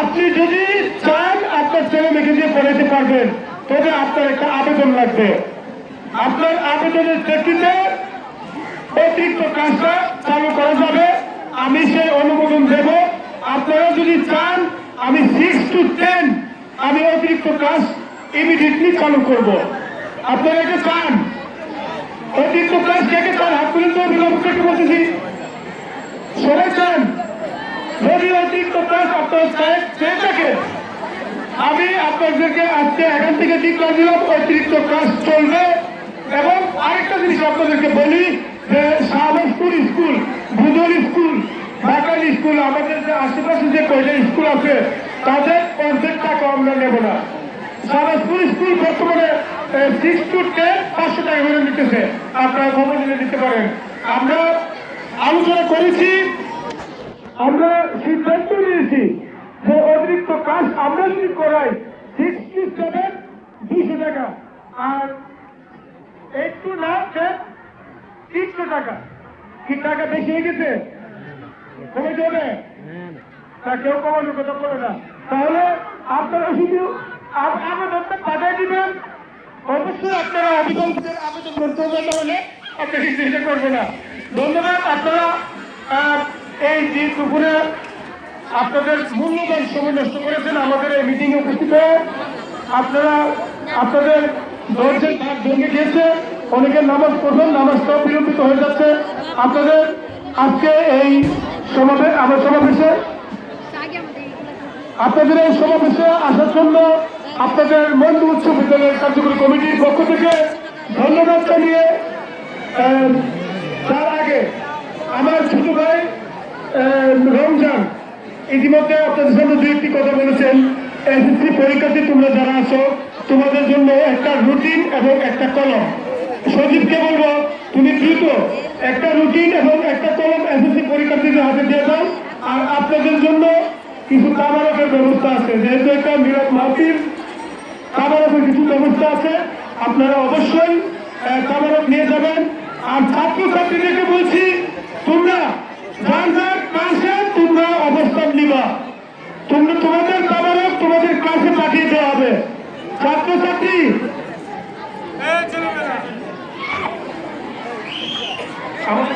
আপনি যদি চান আপনার ছেলে মেয়েকে দিয়ে পড়াতে পারবেন, তবে আপনার একটা আবেদন লাগবে। আপনার আবেদনের প্রেক্ষিতে অতিরিক্ত কাজটা চালু করা যাবে, আমি সেই অনুমোদন দেব। আপনারা যদি চান আমি 6 to 10 আমি অতিরিক্ত কাজ ইমিডিয়েটলি চালু করব। আপনারা এটা চান? অতিরিক্ত কাজ কে কে চান? হাত তুলে তো বিলম্বকে বলতেছি, সবাই চান? যদি অতিরিক্ত কাজ আপনারা চেয়ে থাকেন, আমি আপনাদেরকে আজকে এখান থেকে ডিক্লার দিলাম অতিরিক্ত কাজ চলবে। এবং আরেকটা জিনিস আপনাদেরকে বলি যে শাহবাজপুর স্কুল, ভুদল স্কুল, ঢাকার স্কুল, আমাদের যে আশেপাশে যে কয়টা স্কুল আছে তাদের অর্ধেক টাকা আমরা নেব না। শাহবাজপুর স্কুল বর্তমানে 6 to 10 500 টাকা করে নিতেছে, আপনারা খবর নিয়ে নিতে পারেন। আমরা আলোচনা করেছি, আমরা সিদ্ধান্ত নিয়েছি যে অতিরিক্ত কাজ আমরা যদি করাই 67 200 টাকা, আর 8 to 9 300 টাকা। কি টাকা বেশি হয়ে গেছে? কমে যাবে তা কেউ কমানোর কথা বলে না। তাহলে আপনারা শুধু আবেদনটা পাঠাই দিবেন। অবশ্যই আপনারা অভিভাবকদের আবেদন করতে হবে, তাহলে আপনারা চিন্তা করবে না। ধন্যবাদ। আপনারা এই যে দুপুরে আপনাদের মূল্যবান সময় নষ্ট করেছেন আমাদের এই মিটিং এ উপস্থিত হয়ে। আপনারা আপনাদের ধৈর্যের ভাগ ভেঙে গিয়েছে, অনেকের নামাজ পড়বেন, নামাজটাও বিলম্বিত হয়ে যাচ্ছে। আপনাদের আজকে এই সমাবেশে আপনাদের এই সমাবেশে আসার জন্য আপনাদের মন্ডু উচ্চ বিদ্যালয়ের কার্যকরী কমিটির পক্ষ থেকে ধন্যবাদ জানিয়ে, তার আগে আমার ছোট ভাই রমজান ইতিমধ্যে আপনাদের সামনে 2-1টি কথা বলেছেন। এসএসসি পরীক্ষার্থী তোমরা যারা আছো, তোমাদের জন্য একটা রুটিন এবং একটা কলম। সজীবকে বলবো তুমি দ্রুত একটা রুটিন এবং একটা কলম এসএসসি পরীক্ষার্থীদের হাতে দিয়ে দাও। আর আপনাদের জন্য কিছু তাবারকের ব্যবস্থা আছে, যেহেতু একটা মিলাদ মাহফিল, তাবারকের কিছু ব্যবস্থা আছে, আপনারা অবশ্যই তাবারক নিয়ে যাবেন। আর ছাত্রছাত্রীদেরকে বলছি, তোমরা যার যার কাছে তোমরা অবস্থান নিবা, তোমাদের তাবারক তোমাদের কাছে পাঠিয়ে দেওয়া হবে। ছাত্রছাত্রী আমাদের